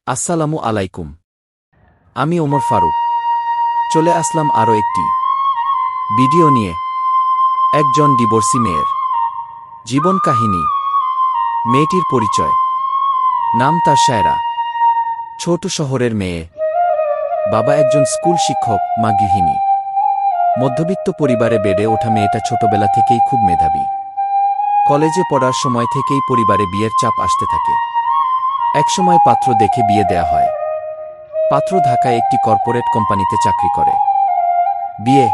আসসালামু আলাইকুম। আমি ওমর ফারুক চলে আসলাম আরও একটি ভিডিও নিয়ে। একজন ডিভোর্সি মেয়ের জীবন কাহিনী। মেয়েটির পরিচয়, নাম তার শায়রা। ছোট শহরের মেয়ে, বাবা একজন স্কুল শিক্ষক, মা গৃহিণী। মধ্যবিত্ত পরিবারে বেড়ে ওঠা মেয়েটা ছোটবেলা থেকেই খুব মেধাবী। কলেজে পড়ার সময় থেকেই পরিবারে বিয়ের চাপ আসতে থাকে। একসময় পাত্র দেখে বিয়ে দেয়া হয়। পাত্র ঢাকায় একটি কর্পোরেট কোম্পানিতে চাকরি করে। বিয়ে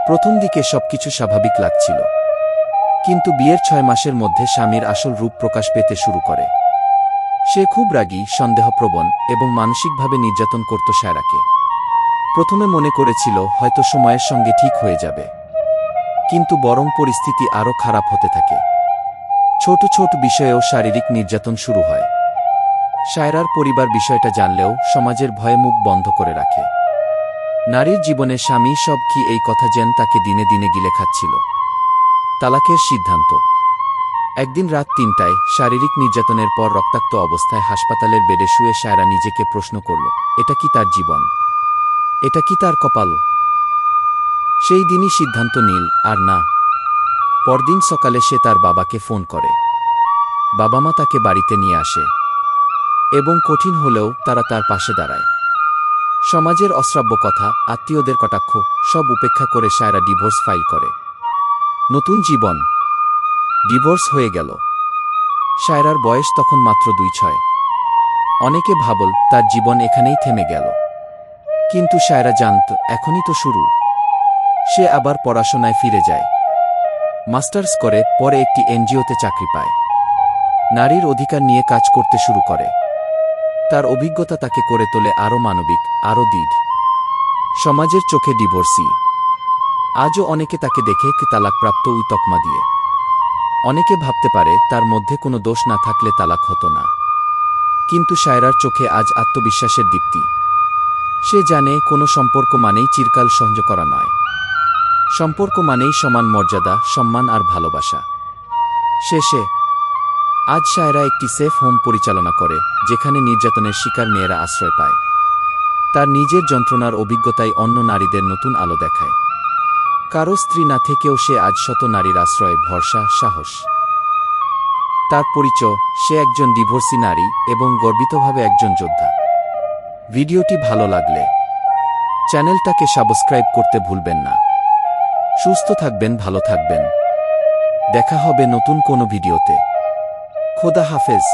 প্রথম দিকে সবকিছু স্বাভাবিক লাগছিল, কিন্তু বিয়ের ৬ মাসের মধ্যে স্বামীর আসল রূপ প্রকাশ পেতে শুরু করে। সে খুব রাগী, সন্দেহপ্রবণ এবং মানসিকভাবে নির্যাতন করত শায়রাকে। প্রথমে মনে করেছিল হয়তো সময়ের সঙ্গে ঠিক হয়ে যাবে, কিন্তু বরং পরিস্থিতি আরও খারাপ হতে থাকে। ছোট ছোট বিষয়েও শারীরিক নির্যাতন শুরু হয়। শায়রার পরিবার বিষয়টা জানলেও সমাজের ভয়ে মুখ বন্ধ করে রাখে। নারীর জীবনে স্বামী সব কি এই কথা যেন তাকে দিনে দিনে গিলে খাচ্ছিল। তালাকের সিদ্ধান্ত। একদিন রাত ৩টায় শারীরিক নির্যাতনের পর রক্তাক্ত অবস্থায় হাসপাতালের বেডে শুয়ে শায়রা নিজেকে প্রশ্ন করল, এটা কি তার জীবন? এটা কি তার কপাল? সেই দিনই সিদ্ধান্ত নিল, আর না। পরদিন সকালে সে তার বাবাকে ফোন করে। বাবা মা তাকে বাড়িতে নিয়ে আসে এবং কঠিন হলেও তারা তার পাশে দাঁড়ায়। সমাজের অশ্রাব্য কথা, আত্মীয়দের কটাক্ষ সব উপেক্ষা করে শায়রা ডিভোর্স ফাইল করে। নতুন জীবন। ডিভোর্স হয়ে গেল। শায়রার বয়স তখন মাত্র ২-৬। অনেকে ভাবল তার জীবন এখানেই থেমে গেল, কিন্তু শায়রা জানত এখনই তো শুরু। সে আবার পড়াশোনায় ফিরে যায়। মাস্টার্স করে পরে একটি এনজিওতে চাকরি পায়। নারীর অধিকার নিয়ে কাজ করতে শুরু করে। তার অভিজ্ঞতা তাকে করে তোলে আরও মানবিক, আরও দৃঢ়। সমাজের চোখে ডিভোর্সি। আজও অনেকে তাকে দেখে তালাকপ্রাপ্ত ওই তকমা দিয়ে। অনেকে ভাবতে পারে তার মধ্যে কোনো দোষ না থাকলে তালাক হতো না, কিন্তু শায়রার চোখে আজ আত্মবিশ্বাসের দীপ্তি। সে জানে কোনো সম্পর্ক মানেই চিরকাল সহ্য করা নয়। সম্পর্ক মানেই সমান মর্যাদা, সম্মান আর ভালোবাসা। শেষে আজ শায়রা একটি সেফ হোম পরিচালনা করে, যেখানে নির্যাতনের শিকার মেয়েরা আশ্রয় পায়। তার নিজের যন্ত্রণার অভিজ্ঞতায় অন্য নারীদের নতুন আলো দেখায়। কারো স্ত্রী না থেকেও সে আজ শত নারীর আশ্রয়, ভরসা, সাহস। তার পরিচয়, সে একজন ডিভোর্সি নারী এবং গর্বিতভাবে একজন যোদ্ধা। ভিডিওটি ভালো লাগলে চ্যানেলটাকে সাবস্ক্রাইব করতে ভুলবেন না। সুস্থ থাকবেন, ভালো থাকবেন। দেখা হবে নতুন কোনো ভিডিওতে। খোদা হাফেজ।